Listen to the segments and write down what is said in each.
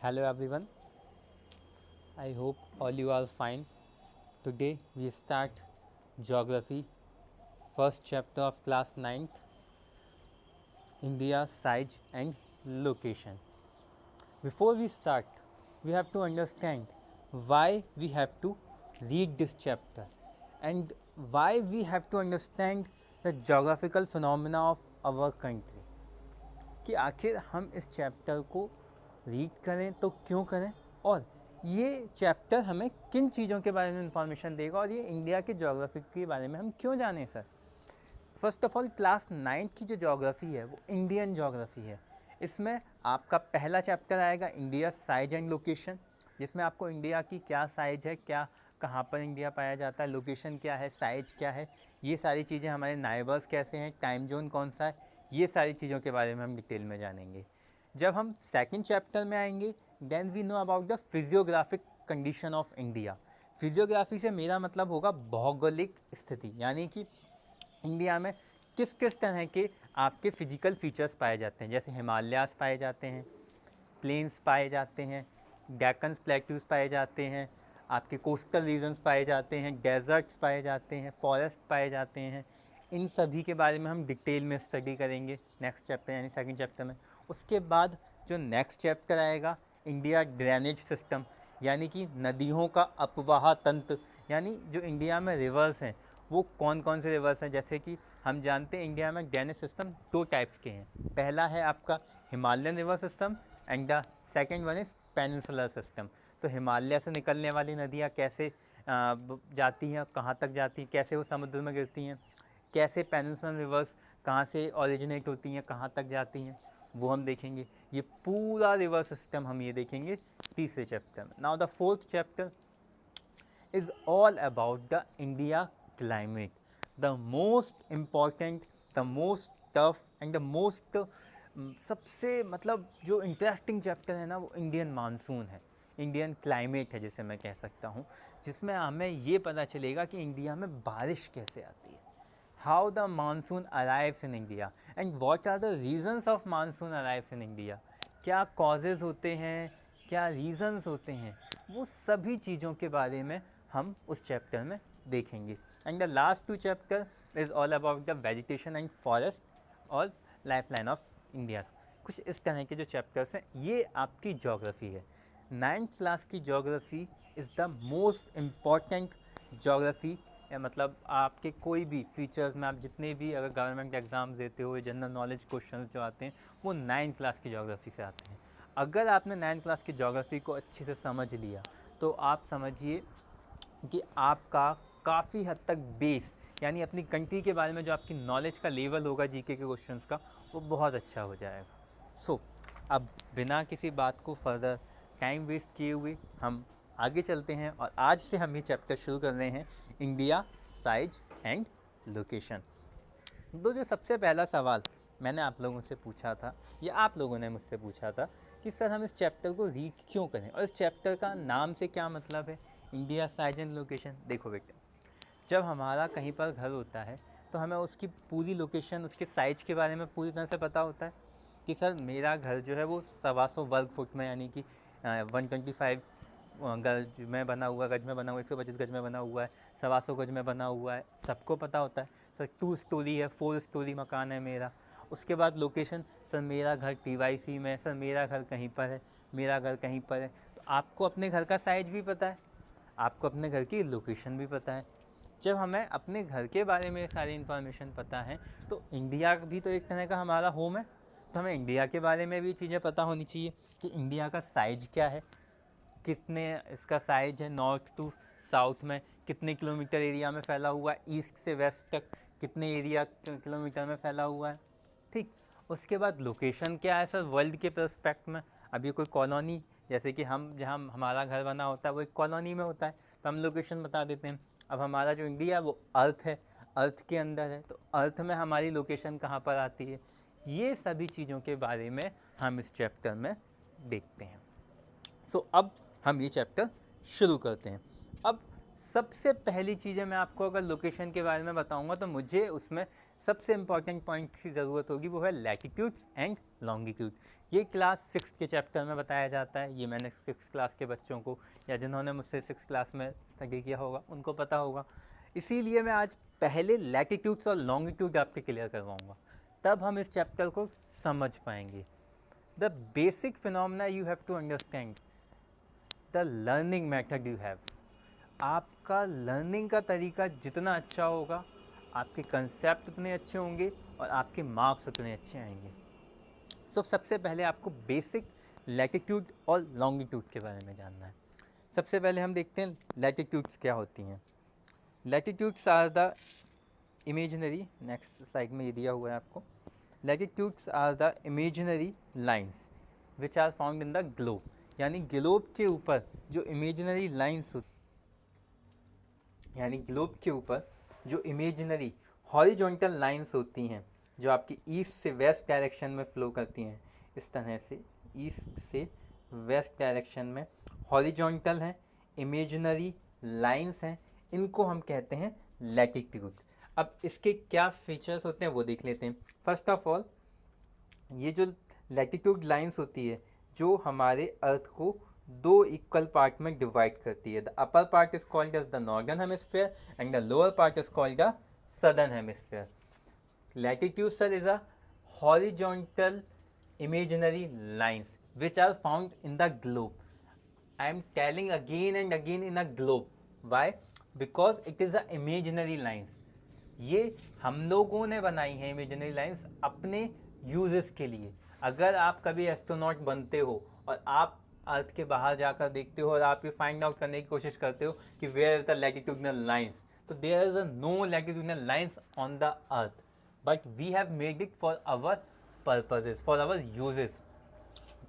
Hello everyone, I hope all you are fine. Today we start Geography, first chapter of class 9th, India, size and location. Before we start, we have to understand why we have to read this chapter and why we have to understand the geographical phenomena of our country. कि आखिर हम इस chapter को read करें तो क्यों करें और ये चैप्टर हमें किन चीज़ों के बारे में इंफॉर्मेशन देगा और ये इंडिया के जोग्राफी के बारे में हम क्यों जानें sir. First of all class 9 की जो जोग्राफ़ी है वो इंडियन जोग्राफ़ी है। इसमें आपका पहला चैप्टर आएगा इंडिया साइज एंड लोकेशन, जिसमें आपको इंडिया की क्या साइज है, क्या कहाँ पर इंडिया पाया जाता है, लोकेशन क्या है, साइज क्या है, ये सारी चीज़ें, हमारे नाइबर्स कैसे हैं, टाइम जोन कौन सा है, ये सारी चीज़ों के बारे में हम डिटेल में जानेंगे। जब हम सेकंड चैप्टर में आएंगे then we know about the physiographic condition of India. Physiography से मेरा मतलब होगा भौगोलिक स्थिति, यानी कि इंडिया में किस किस तरह के आपके फिजिकल फीचर्स पाए जाते हैं। जैसे हिमालयास पाए जाते हैं, प्लेन्स पाए जाते हैं, डेक्कन्स प्लेट्यूज पाए जाते हैं, आपके कोस्टल रीजन्स पाए जाते हैं, डेजर्ट्स पाए जाते हैं, फॉरेस्ट पाए जाते हैं। इन सभी के बारे में हम डिटेल में स्टडी करेंगे नेक्स्ट चैप्टर यानी सेकंड चैप्टर में। उसके बाद जो नेक्स्ट चैप्टर आएगा इंडिया ड्रेनेज सिस्टम, यानी कि नदियों का अपवाह तंत्र, यानी जो इंडिया में रिवर्स हैं वो कौन कौन से रिवर्स हैं। जैसे कि हम जानते हैं इंडिया में ड्रेनेज सिस्टम दो टाइप्स के हैं, पहला है आपका Himalayan river system and the second one is peninsular system. तो हिमालय से निकलने वाली नदियाँ कैसे जाती हैं, कहाँ तक जाती हैं, कैसे वो समुद्र में गिरती हैं, कैसे पेनिनसुलर रिवर्स कहाँ से ओरिजिनेट होती हैं, कहाँ तक जाती हैं, वो हम देखेंगे। ये पूरा रिवर सिस्टम हम ये देखेंगे तीसरे चैप्टर में। Now the fourth chapter is all about the India climate, the most important, the most tough and the most सबसे मतलब जो इंटरेस्टिंग चैप्टर है ना वो इंडियन मानसून है, इंडियन क्लाइमेट है जिसे मैं कह सकता हूँ, जिसमें हमें ये पता चलेगा कि इंडिया में बारिश कैसे आती है, how the monsoon arrives in India and what are the reasons of monsoon arrives in India, क्या कॉजेज़ होते हैं, क्या रीजंस होते हैं, वो सभी चीज़ों के बारे में हम उस चैप्टर में देखेंगे। And the last two chapter is all about the vegetation and forest और लाइफ लाइन ऑफ इंडिया। कुछ इस तरह के जो चैप्टर्स हैं ये आपकी जोग्राफ़ी है। 9th क्लास की geography is the most important geography, मतलब आपके कोई भी फीचर्स में आप जितने भी अगर गवर्नमेंट एग्ज़ाम्स देते हो, जनरल नॉलेज क्वेश्चंस जो आते हैं वो 9th क्लास की जोग्राफ़ी से आते हैं। अगर आपने 9th क्लास की जोग्राफ़ी को अच्छे से समझ लिया तो आप समझिए कि आपका काफ़ी हद तक बेस, यानी अपनी कंट्री के बारे में जो आपकी नॉलेज का लेवल होगा जीके के क्वेश्चंस का, वो बहुत अच्छा हो जाएगा। सो अब बिना किसी बात को फर्दर टाइम वेस्ट किए हुए हम आगे चलते हैं और आज से हम ये चैप्टर शुरू कर रहे हैं इंडिया साइज एंड लोकेशन। तो जो सबसे पहला सवाल मैंने आप लोगों से पूछा था या आप लोगों ने मुझसे पूछा था कि सर हम इस चैप्टर को रीड क्यों करें और इस चैप्टर का नाम से क्या मतलब है, इंडिया साइज एंड लोकेशन। देखो बेटा, जब हमारा कहीं पर घर होता है तो हमें उसकी पूरी लोकेशन, उसके साइज के बारे में पूरी तरह से पता होता है कि सर मेरा घर जो है वो 125 वर्ग फुट में, यानी कि 125 गज में बना हुआ, गज में बना हुआ, 125 गज में बना हुआ है, 125 गज में बना हुआ है, सबको पता होता है। सर 2 स्टोरी है, 4 स्टोरी मकान है मेरा। उसके बाद लोकेशन, सर मेरा घर TYC में, सर मेरा घर कहीं पर है, मेरा घर कहीं पर है। तो आपको अपने घर का साइज भी पता है, आपको अपने घर की लोकेशन भी पता है। जब हमें अपने घर के बारे में सारी इन्फॉर्मेशन पता है तो इंडिया भी तो एक तरह का हमारा होम है, तो हमें इंडिया के बारे में भी चीज़ें पता होनी चाहिए कि इंडिया का साइज क्या है, कितने इसका साइज है, नॉर्थ टू साउथ में कितने किलोमीटर एरिया में फैला हुआ है, ईस्ट से वेस्ट तक कितने एरिया किलोमीटर में फैला हुआ है। ठीक, उसके बाद लोकेशन क्या है सर वर्ल्ड के परस्पेक्ट में। अभी कोई कॉलोनी, जैसे कि हम जहाँ हमारा घर बना होता है वो एक कॉलोनी में होता है तो हम लोकेशन बता देते हैं। अब हमारा जो इंडिया है वो अर्थ है, अर्थ के अंदर है, तो अर्थ में हमारी लोकेशन कहाँ पर आती है, ये सभी चीज़ों के बारे में हम इस चैप्टर में देखते हैं। सो अब हम ये चैप्टर शुरू करते हैं। अब सबसे पहली चीज़ें मैं आपको अगर लोकेशन के बारे में बताऊंगा तो मुझे उसमें सबसे इम्पॉर्टेंट पॉइंट की ज़रूरत होगी वो है लैटिट्यूड्स एंड लॉन्गिट्यूड। ये क्लास 6 के चैप्टर में बताया जाता है। ये मैंने 6 क्लास के बच्चों को या जिन्होंने मुझसे 6 क्लास में स्टडी किया होगा उनको पता होगा। इसीलिए मैं आज पहले लैटिट्यूड्स और लॉन्गिट्यूड आपके क्लियर करवाऊँगा, तब हम इस चैप्टर को समझ पाएंगे। The basic phenomena you have to understand the learning method you have. आपका लर्निंग का तरीका जितना अच्छा होगा, आपके कंसेप्ट उतने अच्छे होंगे और आपके मार्क्स उतने अच्छे आएंगे। सो सबसे पहले आपको बेसिक लैटिट्यूड और लॉन्गिट्यूड के बारे में जानना है। सबसे पहले हम देखते हैं लैटिट्यूड्स क्या होती हैं। Latitudes are the imaginary, next side में ये दिया हुआ है आपको, latitudes are the imaginary lines which are found in the globe. यानी ग्लोब के ऊपर जो इमेजिनरी लाइंस यानी ग्लोब के ऊपर जो इमेजिनरी हॉरिजॉन्टल लाइंस होती हैं, जो आपकी ईस्ट से वेस्ट डायरेक्शन में फ्लो करती हैं, इस तरह से ईस्ट से वेस्ट डायरेक्शन में हॉरिजॉन्टल हैं, इमेजिनरी लाइंस हैं, इनको हम कहते हैं लैटिट्यूड। अब इसके क्या फीचर्स होते हैं वो देख लेते हैं। फर्स्ट ऑफ ऑल, ये जो लैटिट्यूड लाइंस होती है जो हमारे अर्थ को दो इक्वल पार्ट में डिवाइड करती है। The upper part is called as the northern hemisphere and the lower part is called the southern hemisphere. Latitude sir is a horizontal imaginary lines which are found in the globe. I am telling again and again in a globe. Why? Because it is a imaginary lines. ये हम लोगों ने बनाई है imaginary lines अपने uses के लिए। अगर आप कभी एस्ट्रोनॉट बनते हो और आप अर्थ के बाहर जाकर देखते हो और आप ये फाइंड आउट करने की कोशिश करते हो कि where is the latitudinal lines, तो there is a no latitudinal lines on the earth, but we have made it for our purposes, for our usages.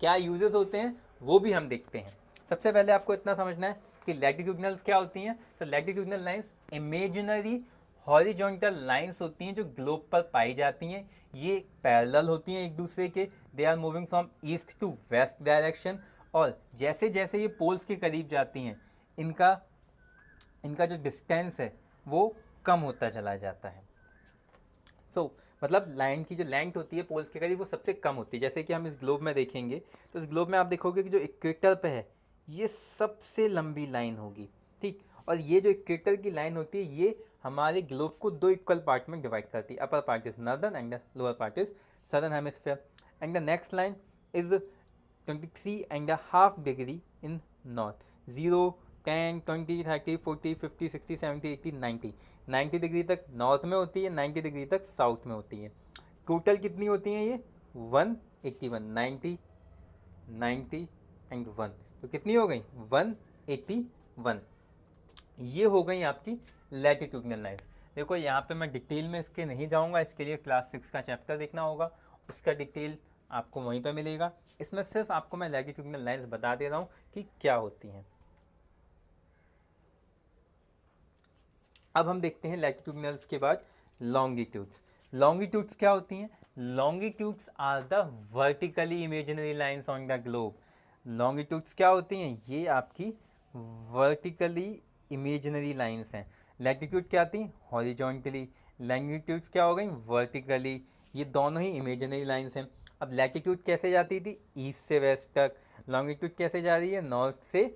क्या यूजेस होते हैं वो भी हम देखते हैं। सबसे पहले आपको इतना समझना है कि लैटिट्यूडनल्स क्या होती हैं। तो latitudinal lines imaginary horizontal lines होती हैं जो ग्लोब पर पाई जाती हैं। ये पैरेलल होती हैं एक दूसरे के, they are moving from east to west direction, और जैसे जैसे ये पोल्स के करीब जाती हैं इनका जो डिस्टेंस है वो कम होता चला जाता है। मतलब लाइन की जो लेंथ होती है पोल्स के करीब वो सबसे कम होती है। जैसे कि हम इस ग्लोब में देखेंगे तो इस ग्लोब में आप देखोगे कि जो इक्वेटर पे है ये सबसे लंबी लाइन होगी, ठीक। और ये जो इक्वेटर की लाइन होती है ये हमारे ग्लोब को दो इक्वल पार्ट में डिवाइड करती है। अपर part is northern and lower part is southern hemisphere, and the next line is 23.5 degree in north. 0, 10, 20, 30, 40, 50, 60, 70, 80, 90 degree तक नॉर्थ में होती है, 90 डिग्री तक साउथ में होती है। टोटल कितनी होती हैं ये? 181, 90, 90 एंड 1, तो कितनी हो गई? 181। ये हो गई आपकी लैटिट्यूडनल लाइन्स। देखो यहाँ पे मैं डिटेल में इसके नहीं जाऊँगा, इसके लिए क्लास 6 का चैप्टर देखना होगा, उसका डिटेल आपको वहीं पर मिलेगा। इसमें सिर्फ आपको मैं लैटिट्यूडनल लाइन्स बता दे रहा हूँ कि क्या होती हैं। अब हम देखते हैं लैटिट्यूडनल्स के बाद लॉन्गिट्यूड्स। लॉन्गिट्यूड्स क्या होती हैं? Longitudes are the vertically imaginary lines on the globe. Longitudes क्या होती हैं? ये आपकी वर्टिकली इमेजिनरी लाइंस हैं। लैटिट्यूड क्या आती हैं? हॉरिजॉन्टली। लॉन्गिट्यूड्स क्या हो गई? वर्टिकली। ये दोनों ही इमेजिनरी लाइंस हैं। अब लैटिट्यूड कैसे जाती थी? ईस्ट से वेस्ट तक। लॉन्गिट्यूड कैसे जा रही है? नॉर्थ से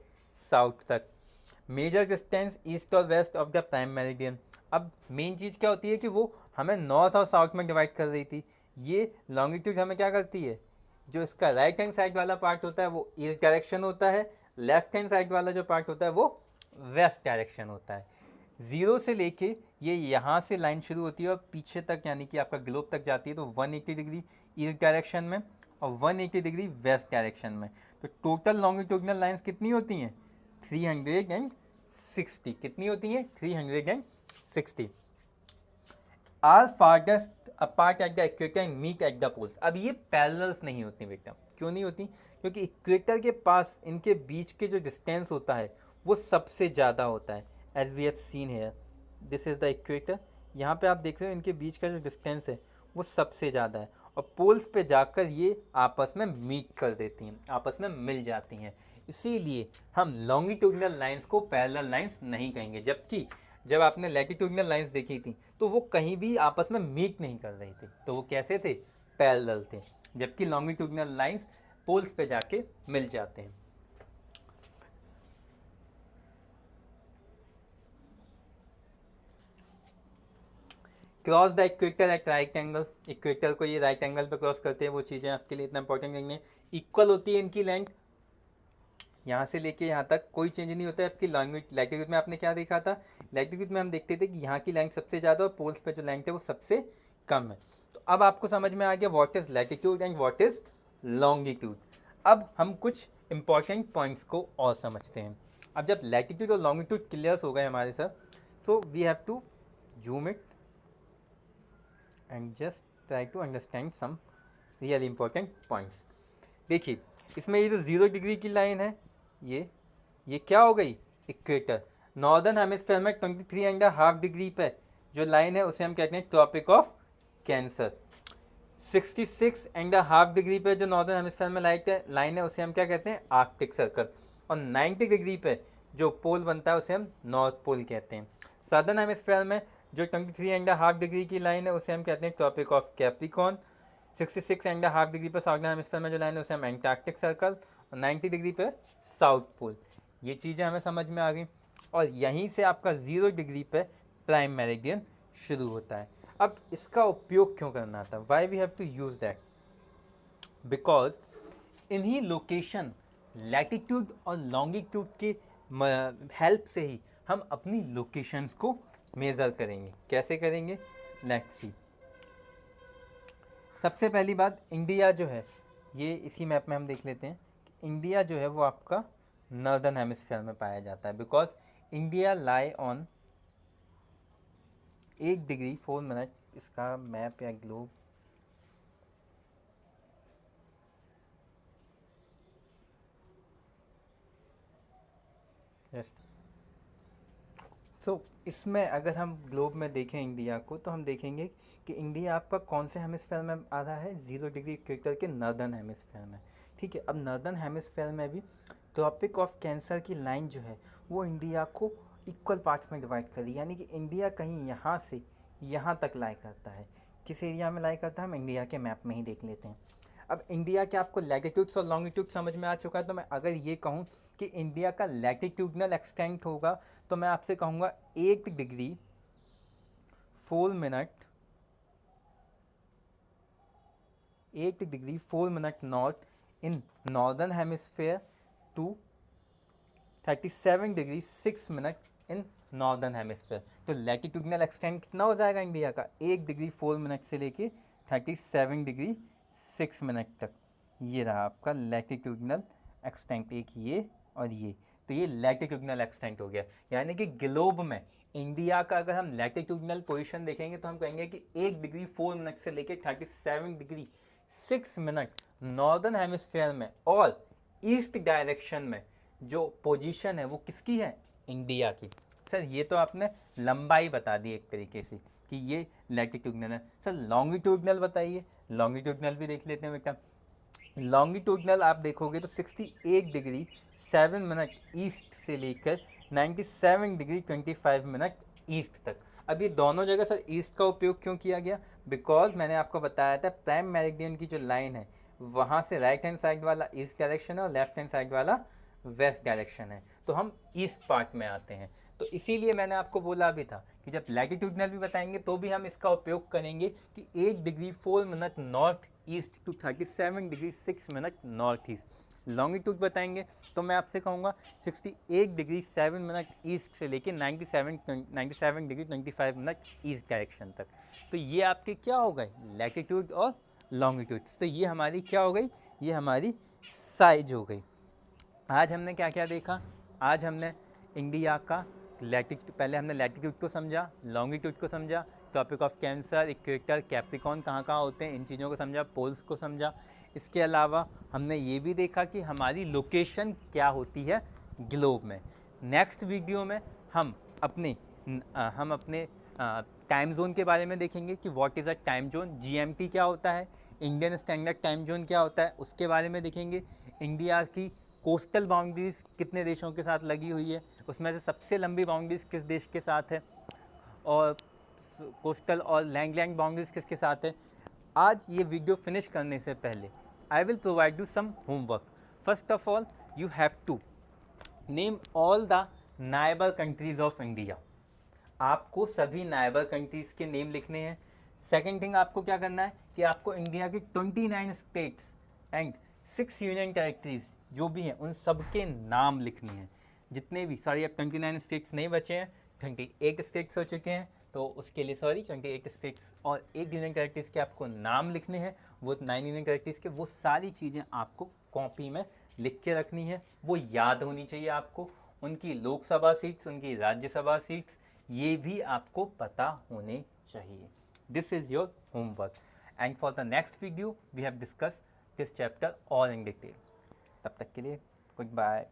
साउथ तक। मेजर डिस्टेंस ईस्ट और west of the prime meridian. अब मेन चीज़ क्या होती है कि वो हमें नॉर्थ और साउथ में डिवाइड कर रही थी। ये लॉन्गिट्यूड हमें क्या करती है? जो इसका राइट हैंड साइड वाला पार्ट होता है वो ईस्ट डायरेक्शन होता है, लेफ्ट हैंड साइड वाला जो पार्ट होता है वो वेस्ट डायरेक्शन होता है। 0 से लेके ये यहाँ से लाइन शुरू होती है और पीछे तक यानी कि आपका ग्लोब तक जाती है, तो 180 डिग्री ईस्ट डायरेक्शन में और 180 डिग्री वेस्ट डायरेक्शन में। तो टोटल लॉन्गिट्यूडनल लाइंस कितनी होती हैं? 360। कितनी होती हैं? 360। Are farthest apart at the equator and meet at the poles. अब ये पैरेलल्स नहीं होती बेटा। क्यों नहीं होती? क्योंकि इक्वेटर के पास इनके बीच के जो डिस्टेंस होता है वो सबसे ज़्यादा होता है। As we have seen here, this is the equator. यहाँ पे आप देख रहे हो इनके बीच का जो डिस्टेंस है वो सबसे ज़्यादा है, और पोल्स पे जाकर ये आपस में मीट कर देती हैं, आपस में मिल जाती हैं। इसीलिए हम लॉन्गिट्यूडनल लाइंस को पैरेलल लाइंस नहीं कहेंगे, जबकि जब आपने लैटिट्यूडनल लाइंस देखी थी तो वो कहीं भी आपस में मीट नहीं कर रही थी, तो वो कैसे थे, पैरेलल थे, जबकि लॉन्गिट्यूडनल लाइंस पोल्स पे जाके मिल जाते हैं। Cross the equator eight right angle, equator को ये राइट एंगल पे क्रॉस करते हैं, वो चीज़ें आपके लिए इतना इंपॉर्टेंट नहीं है। इक्वल होती है इनकी लेंथ, यहाँ से लेके यहाँ तक कोई चेंज नहीं होता है। आपकी लैटिट्यूड में आपने क्या देखा था, लैटिट्यूड में हम देखते थे कि यहाँ की लेंथ सबसे ज़्यादा और पोल्स पे जो लेंथ है वो सबसे कम है। तो अब आपको समझ में आ गया what is latitude and what is longitude. अब हम कुछ इंपॉर्टेंट पॉइंट्स को और समझते हैं। अब जब लैटिट्यूड और लॉन्गिट्यूड क्लियर हो गए हमारे साथ, so we have to zoom it and just try to understand some real important points. देखिए इसमें ये जो 0 डिग्री की लाइन है, ये क्या हो गई, इक्वेटर। नॉर्दर्न हेमिस्फीयर में 23.5 डिग्री पे जो लाइन है उसे हम कहते हैं ट्रॉपिक ऑफ कैंसर। 66.5 डिग्री पे जो नॉर्दर्न हेमिस्फीयर में लाइन है उसे हम क्या कहते हैं, आर्कटिक सर्कल। और 90 डिग्री पे जो पोल बनता है उसे हम नॉर्थ पोल कहते हैं। सदर्न हेमिस्फीयर में जो 23.5 डिग्री की लाइन है उसे हम कहते हैं ट्रॉपिक ऑफ कैप्रिकॉर्न। 66.5 डिग्री पर साउदर्न हेमिस्फीयर में जो लाइन है उसे हम एंटार्क्टिक सर्कल, और 90 डिग्री पर साउथ पोल। ये चीज़ें हमें समझ में आ गई। और यहीं से आपका 0 डिग्री पे प्राइम मेरिडियन शुरू होता है। अब इसका उपयोग क्यों करना था, why we have to use that, because इन्हीं लोकेशन लैटिट्यूड और लॉन्गिट्यूड के हेल्प से ही हम अपनी लोकेशंस को मेज़र करेंगे। कैसे करेंगे, लेट्स सी। सबसे पहली बात, इंडिया जो है ये इसी मैप में हम देख लेते हैं कि इंडिया जो है वो आपका नॉर्दर्न हेमिस्फीयर में पाया जाता है, because India lie on 8 degree 4 minute, इसका मैप या ग्लोब तो इसमें अगर हम ग्लोब में देखें इंडिया को, तो हम देखेंगे कि इंडिया आपका कौन से हेमिस्फीयर में आ रहा है, 0 डिग्री इक्वेटर के नॉर्दर्न हेमिस्फीयर में। ठीक है, अब नॉर्दर्न हेमिस्फीयर में भी ट्रॉपिक ऑफ कैंसर की लाइन जो है वो इंडिया को इक्वल पार्ट्स में डिवाइड कर रही है, यानी कि इंडिया कहीं यहाँ से यहाँ तक लाई करता है। किस एरिया में लाई करता है हम इंडिया के मैप में ही देख लेते हैं। अब इंडिया के आपको लैटिट्यूड्स और लॉन्गिट्यूड समझ में आ चुका है, तो मैं अगर ये कहूँ कि इंडिया का लैटिट्यूडनल एक्सटेंट होगा तो मैं आपसे कहूँगा 8 degree 4 minute 8 degree 4 minute north in northern hemisphere to 37 degree 6 minute in northern hemisphere. तो लैटिट्यूडनल एक्सटेंट कितना हो जाएगा इंडिया का, 1 डिग्री 4 मिनट से लेके 37 डिग्री 6 मिनट तक। ये रहा आपका लैटिट्यूडनल एक्सटेंट, एक ये और ये, तो ये लैटिट्यूडनल एक्सटेंट हो गया। यानी कि ग्लोब में इंडिया का अगर हम लैटिट्यूडनल पोजीशन देखेंगे तो हम कहेंगे कि 1 डिग्री 4 मिनट से लेके 37 डिग्री 6 मिनट नॉर्दर्न हेमिस्फीयर में और ईस्ट डायरेक्शन में जो पोजीशन है वो किसकी है, इंडिया की। सर ये तो आपने लंबाई बता दी एक तरीके से कि ये लैटिट्यूडनल है। सर लॉन्गिट्यूडनल बताइए, लॉन्गिट्यूडनल भी देख लेते हैं बेटा। लॉन्गिट्यूडनल आप देखोगे तो 68 डिग्री 7 मिनट ईस्ट से लेकर 97 डिग्री 25 मिनट ईस्ट तक। अब ये दोनों जगह सर ईस्ट का उपयोग क्यों किया गया, बिकॉज मैंने आपको बताया था प्राइम मेरिडियन की जो लाइन है वहाँ से राइट हैंड साइड वाला ईस्ट डायरेक्शन है और लेफ्ट हैंड साइड वाला वेस्ट डायरेक्शन है, तो हम ईस्ट पार्ट में आते हैं। तो इसीलिए मैंने आपको बोला भी था कि जब लैटिट्यूडनल भी बताएंगे तो भी हम इसका उपयोग करेंगे कि 8 degree 4 minute north east to 37 degree 6 minute north east. Longitude बताएंगे तो मैं आपसे कहूँगा 68 डिग्री 7 मिनट ईस्ट से लेके 97 डिग्री 25 मिनट ईस्ट डायरेक्शन तक। तो ये आपके क्या हो गए, लैटिट्यूड और लॉन्गिट्यूड। तो ये हमारी क्या हो गई, ये हमारी साइज हो गई। आज हमने क्या क्या देखा, आज हमने इंडिया का पहले हमने लैटिट्यूड को समझा, लॉन्गिट्यूड को समझा, tropic of Cancer, equator, Capricorn कहाँ कहाँ होते हैं इन चीज़ों को समझा, पोल्स को समझा। इसके अलावा हमने ये भी देखा कि हमारी लोकेशन क्या होती है ग्लोब में। नेक्स्ट वीडियो में हम अपने टाइम जोन के बारे में देखेंगे कि what is a time zone, GMT क्या होता है, इंडियन स्टैंडर्ड टाइम जोन क्या होता है, उसके बारे में देखेंगे। इंडिया की कोस्टल बाउंड्रीज कितने देशों के साथ लगी हुई है उसमें से सबसे लंबी बाउंड्रीज किस देश के साथ है, और कोस्टल और लैंड बाउंड्रीज किसके साथ है। आज ये वीडियो फिनिश करने से पहले I will provide you some homework. First of all you have to name all the neighbour countries of India. आपको सभी नाइबर कंट्रीज़ के नेम लिखने हैं। सेकेंड थिंग आपको क्या करना है कि आपको इंडिया की 29 स्टेट्स एंड 6 यूनियन टेरिटरीज जो भी हैं उन सब के नाम लिखने हैं। जितने भी सॉरी अब 29 स्टेट्स नहीं बचे हैं, 28 स्टेट्स हो चुके हैं, तो उसके लिए सॉरी 28 स्टेट्स और 8 यूनियन टेरिटरीज के आपको नाम लिखने हैं। वो 9 यूनियन टेरिटरीज के वो सारी चीज़ें आपको कॉपी में लिख के रखनी है, वो याद होनी चाहिए आपको। उनकी लोकसभा सीट्स, उनकी राज्यसभा सीट्स, ये भी आपको पता होने चाहिए। This is your homework and for the next video we have discuss this chapter all in detail. तब तक के लिए गुड बाय।